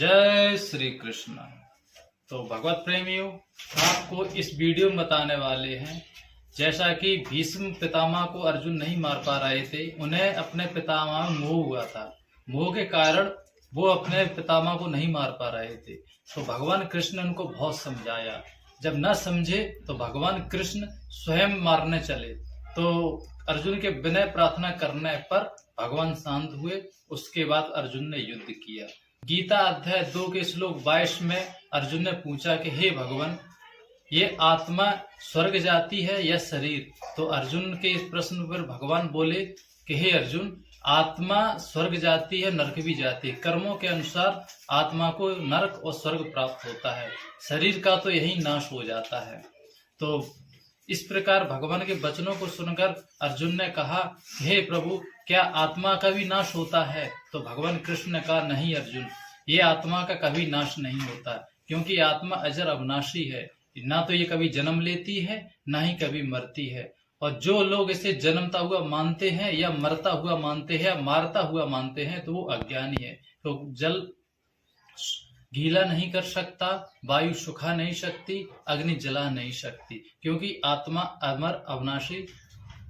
जय श्री कृष्ण। तो भगवत प्रेमियों, आपको इस वीडियो में बताने वाले हैं, जैसा कि भीष्म पितामह को अर्जुन नहीं मार पा रहे थे, उन्हें अपने पितामह में मोह हुआ था। मोह के कारण वो अपने पितामह को नहीं मार पा रहे थे। तो भगवान कृष्ण ने उनको बहुत समझाया। जब न समझे तो भगवान कृष्ण स्वयं मारने चले। तो अर्जुन के विनय प्रार्थना करने पर भगवान शांत हुए। उसके बाद अर्जुन ने युद्ध किया। गीता अध्याय 2 के श्लोक 22 में अर्जुन ने पूछा कि हे भगवान, ये आत्मा स्वर्ग जाती है या शरीर? तो अर्जुन के इस प्रश्न पर भगवान बोले कि हे अर्जुन, आत्मा स्वर्ग जाती है, नरक भी जाती है। कर्मों के अनुसार आत्मा को नरक और स्वर्ग प्राप्त होता है, शरीर का तो यही नाश हो जाता है। तो इस प्रकार भगवान के वचनों को सुनकर अर्जुन ने कहा, हे प्रभु, क्या आत्मा का भी नाश होता है? तो भगवान कृष्ण ने कहा, नहीं अर्जुन, ये आत्मा का कभी नाश नहीं होता, क्योंकि आत्मा अजर अविनाशी है। ना तो ये कभी जन्म लेती है, ना ही कभी मरती है। और जो लोग इसे जन्मता हुआ मानते हैं या मरता हुआ मानते हैं या मारता हुआ मानते हैं, तो वो अज्ञानी है। तो जल गीला नहीं कर सकता, वायु सुखा नहीं सकती, अग्नि जला नहीं सकती, क्योंकि आत्मा अमर अविनाशी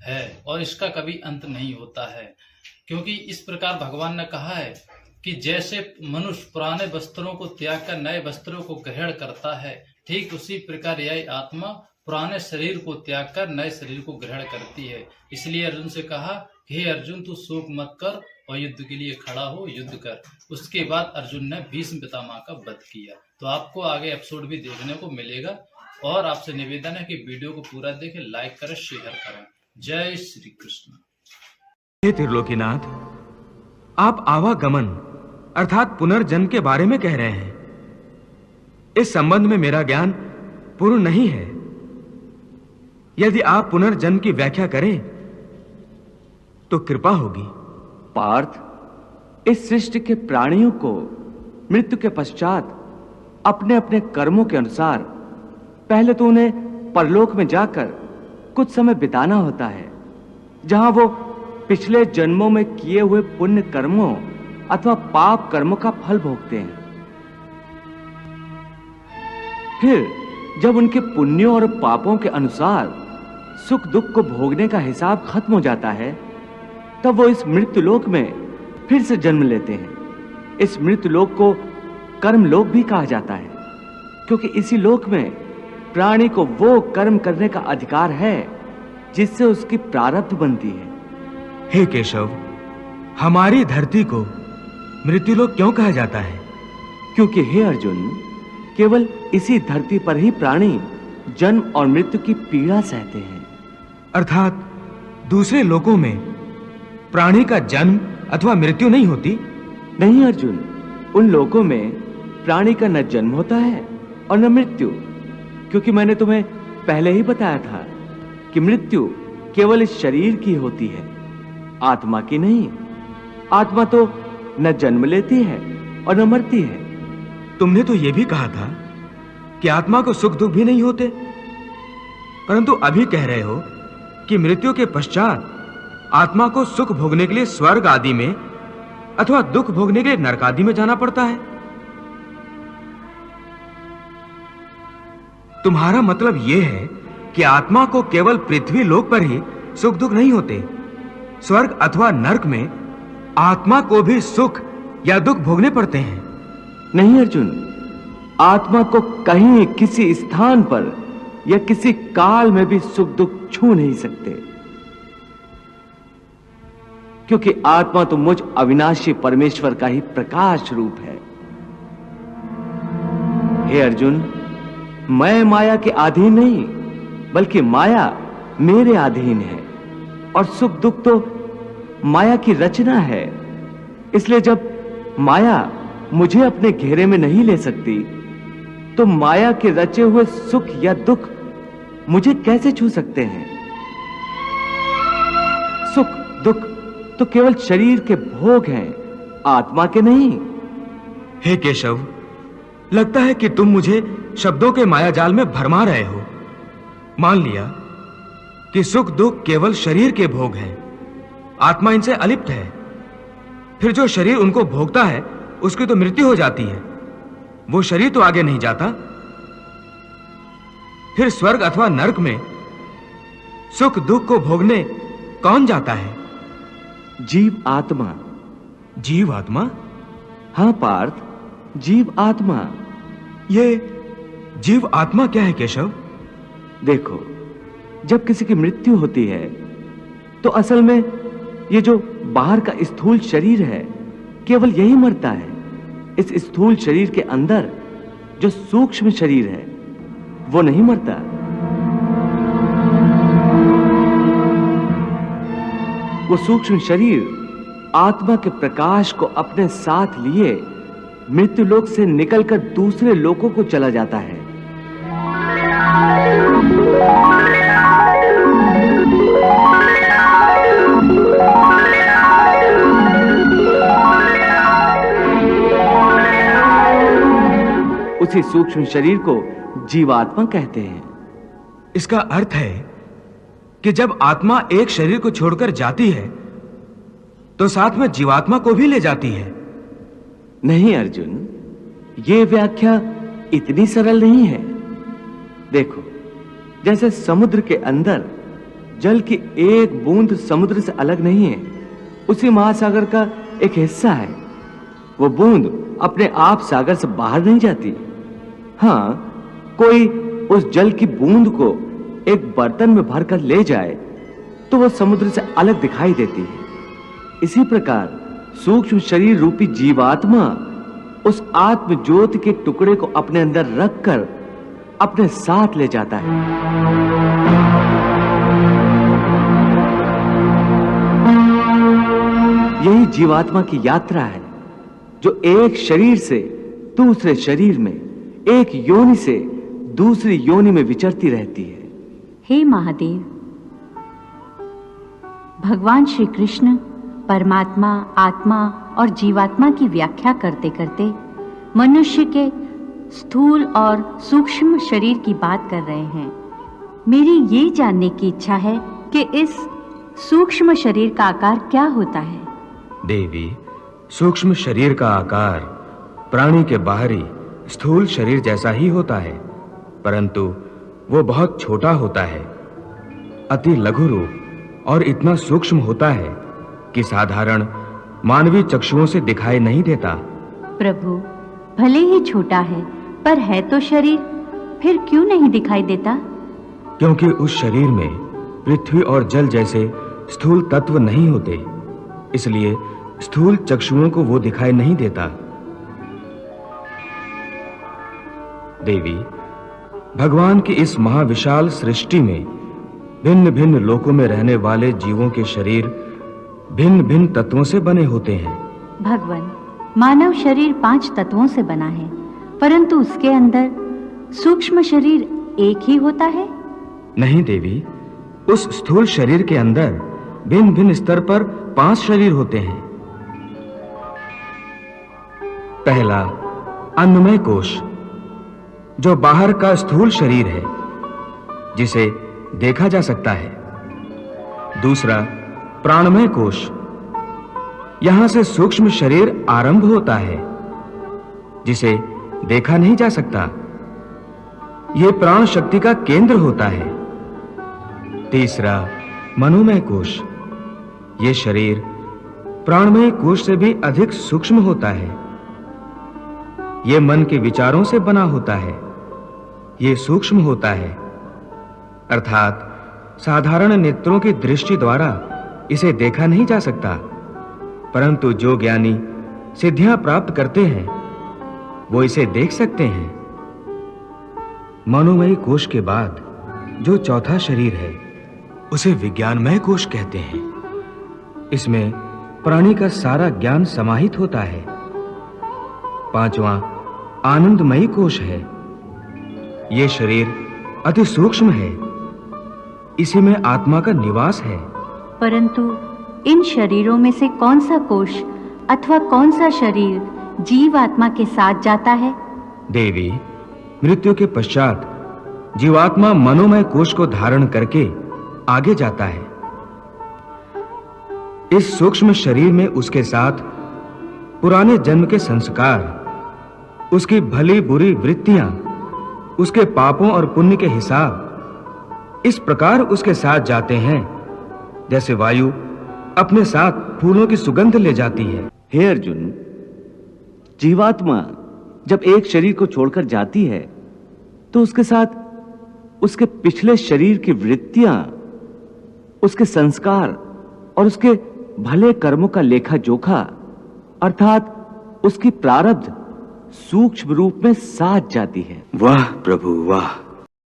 है और इसका कभी अंत नहीं होता है। क्योंकि इस प्रकार भगवान ने कहा है कि जैसे मनुष्य पुराने वस्त्रों को त्याग कर नए वस्त्रों को ग्रहण करता है, ठीक उसी प्रकार यह आत्मा पुराने शरीर को त्याग कर नए शरीर को ग्रहण करती है। इसलिए अर्जुन से कहा, हे अर्जुन, तू शोक मत कर और युद्ध के लिए खड़ा हो, युद्ध कर। उसके बाद अर्जुन ने भीष्म पितामह का वध किया। तो आपको आगे एपिसोड भी देखने को मिलेगा और आपसे निवेदन है कि वीडियो को पूरा देखें, लाइक करें, शेयर करें। जय श्री कृष्ण। हे त्रिलोकीनाथ, आप आवागमन अर्थात पुनर्जन्म के बारे में कह रहे हैं। इस संबंध में मेरा ज्ञान पूर्ण नहीं है। यदि आप पुनर्जन्म की व्याख्या करें तो कृपा होगी। पार्थ, इस सृष्टि के प्राणियों को मृत्यु के पश्चात अपने अपने कर्मों के अनुसार पहले तो उन्हें परलोक में जाकर कुछ समय बिताना होता है, जहां वो पिछले जन्मों में किए हुए पुण्य कर्मों अथवा पाप कर्मों का फल भोगते हैं। फिर जब उनके पुण्यों और पापों के अनुसार सुख दुख को भोगने का हिसाब खत्म हो जाता है, तब वो इस मृत्यु लोक में फिर से जन्म लेते हैं। इस मृत्यु लोक को कर्म लोक भी कहा जाता है, क्योंकि इसी लोक में प्राणी को वो कर्म करने का अधिकार है जिससे उसकी प्रारब्ध बनती है। हे केशव, हमारी धरती को मृत्युलोक क्यों कहा जाता है? क्योंकि हे अर्जुन, केवल इसी धरती पर ही प्राणी जन्म और मृत्यु की पीड़ा सहते हैं। अर्थात दूसरे लोकों में प्राणी का जन्म अथवा मृत्यु नहीं होती? नहीं अर्जुन, उन लोकों में प्राणी का न जन्म होता है और न मृत्यु, क्योंकि मैंने तुम्हें पहले ही बताया था कि मृत्यु केवल इस शरीर की होती है, आत्मा की नहीं। आत्मा तो न जन्म लेती है और न मरती है। तुमने तो यह भी कहा था कि आत्मा को सुख दुख भी नहीं होते, परंतु अभी कह रहे हो कि मृत्यु के पश्चात आत्मा को सुख भोगने के लिए स्वर्ग आदि में अथवा दुख भोगने के लिए नरक आदि में जाना पड़ता है। तुम्हारा मतलब यह है कि आत्मा को केवल पृथ्वी लोक पर ही सुख दुख नहीं होते, स्वर्ग अथवा नरक में आत्मा को भी सुख या दुख भोगने पड़ते हैं? नहीं अर्जुन, आत्मा को कहीं किसी स्थान पर या किसी काल में भी सुख दुख छू नहीं सकते, क्योंकि आत्मा तो मुझ अविनाशी परमेश्वर का ही प्रकाश रूप है। हे अर्जुन, मैं माया के अधीन नहीं, बल्कि माया मेरे अधीन है, और सुख दुख तो माया की रचना है। इसलिए जब माया मुझे अपने घेरे में नहीं ले सकती, तो माया के रचे हुए सुख या दुख मुझे कैसे छू सकते हैं? सुख दुख तो केवल शरीर के भोग हैं, आत्मा के नहीं। हे केशव, लगता है कि तुम मुझे शब्दों के माया जाल में भरमा रहे हो। मान लिया कि सुख दुख केवल शरीर के भोग हैं, आत्मा इनसे अलिप्त है। फिर जो शरीर उनको भोगता है उसकी तो मृत्यु हो जाती है, वो शरीर तो आगे नहीं जाता। फिर स्वर्ग अथवा नरक में सुख दुख को भोगने कौन जाता है? जीव आत्मा। जीव आत्मा? हाँ पार्थ, जीव आत्मा। ये जीव आत्मा क्या है केशव? देखो, जब किसी की मृत्यु होती है तो असल में ये जो बाहर का स्थूल शरीर है केवल यही मरता है। इस स्थूल शरीर के अंदर जो सूक्ष्म शरीर है वो नहीं मरता। वो सूक्ष्म शरीर आत्मा के प्रकाश को अपने साथ लिए मृत्यु लोक से निकलकर दूसरे लोकों को चला जाता है। उसी सूक्ष्म शरीर को जीवात्मा कहते हैं। इसका अर्थ है कि जब आत्मा एक शरीर को छोड़कर जाती है तो साथ में जीवात्मा को भी ले जाती है। नहीं अर्जुन, ये व्याख्या इतनी सरल नहीं है। देखो, जैसे समुद्र के अंदर जल की एक बूंद समुद्र से अलग नहीं है, उसी महासागर का एक हिस्सा है। वो बूंद अपने आप सागर से बाहर नहीं जाती। हाँ, कोई उस जल की बूंद को एक बर्तन में भरकर ले जाए तो वो समुद्र से अलग दिखाई देती है। इसी प्रकार सूक्ष्म शरीर रूपी जीवात्मा उस आत्म ज्योति के टुकड़े को अपने अंदर रखकर अपने साथ ले जाता है। यही जीवात्मा की यात्रा है जो एक शरीर से दूसरे शरीर में, एक योनि से दूसरी योनि में विचरती रहती है। हे महादेव, भगवान श्री कृष्ण परमात्मा, आत्मा और जीवात्मा की व्याख्या करते करते मनुष्य के स्थूल और सूक्ष्म शरीर की बात कर रहे हैं। मेरी ये जानने की इच्छा है कि इस सूक्ष्म शरीर का आकार क्या होता है? देवी, सूक्ष्म शरीर का आकार प्राणी के बाहरी स्थूल शरीर जैसा ही होता है, परंतु वो बहुत छोटा होता है, अति लघु रूप और इतना सूक्ष्म होता है कि साधारण मानवीय चक्षुओं से दिखाई नहीं देता। प्रभु, भले ही छोटा है पर है तो शरीर, फिर क्यों नहीं दिखाई देता? क्योंकि उस शरीर में पृथ्वी और जल जैसे स्थूल तत्व नहीं होते, इसलिए स्थूल चक्षुओं को वो दिखाई नहीं देता। देवी, भगवान की इस महाविशाल सृष्टि में भिन्न-भिन्न लोकों में रहने वाले जीवों के शरीर भिन्न-भिन्न तत्वों से बने होते हैं। भगवान, मानव शरीर 5 तत्वों से बना है, परंतु उसके अंदर सूक्ष्म शरीर एक ही होता है? नहीं देवी, उस स्थूल शरीर के अंदर भिन्न-भिन्न स्तर पर 5 शरीर होते हैं। पहला, अन्नमय कोश, जो बाहर का स्थूल शरीर है, जिसे देखा जा सकता है। दूसरा, प्राणमय कोश, यहां से सूक्ष्म शरीर आरंभ होता है, जिसे देखा नहीं जा सकता। यह प्राण शक्ति का केंद्र होता है। तीसरा, मनोमय कोश, यह शरीर प्राणमय कोश से भी अधिक सूक्ष्म होता है। यह मन के विचारों से बना होता है। यह सूक्ष्म होता है, अर्थात साधारण नेत्रों की दृष्टि द्वारा इसे देखा नहीं जा सकता, परंतु जो ज्ञानी सिद्धियां प्राप्त करते हैं वो इसे देख सकते हैं। मनोमय कोश के बाद जो चौथा शरीर है उसे विज्ञानमय कोश कहते हैं। इसमें प्राणी का सारा ज्ञान समाहित होता है। पांचवां, आनंदमयी कोश है। यह शरीर अति सूक्ष्म है, इसी में आत्मा का निवास है। परंतु इन शरीरों में से कौन सा कोश अथवा कौन सा शरीर जीव आत्मा के साथ जाता है? देवी, मृत्यु के पश्चात जीवात्मा मनोमय कोश को धारण करके आगे जाता है। इस सूक्ष्म शरीर में उसके साथ पुराने जन्म के संस्कार उसकी भली बुरी वृत्तियां, उसके पापों और पुण्य के हिसाब इस प्रकार उसके साथ जाते हैं जैसे वायु अपने साथ फूलों की सुगंध ले जाती है। हे अर्जुन, जीवात्मा जब एक शरीर को छोड़कर जाती है तो उसके साथ उसके पिछले शरीर की वृत्तियां, उसके संस्कार और उसके भले कर्मों का लेखा जोखा अर्थात उसकी प्रारब्ध सूक्ष्म रूप में साथ जाती है। वाह प्रभु वाह!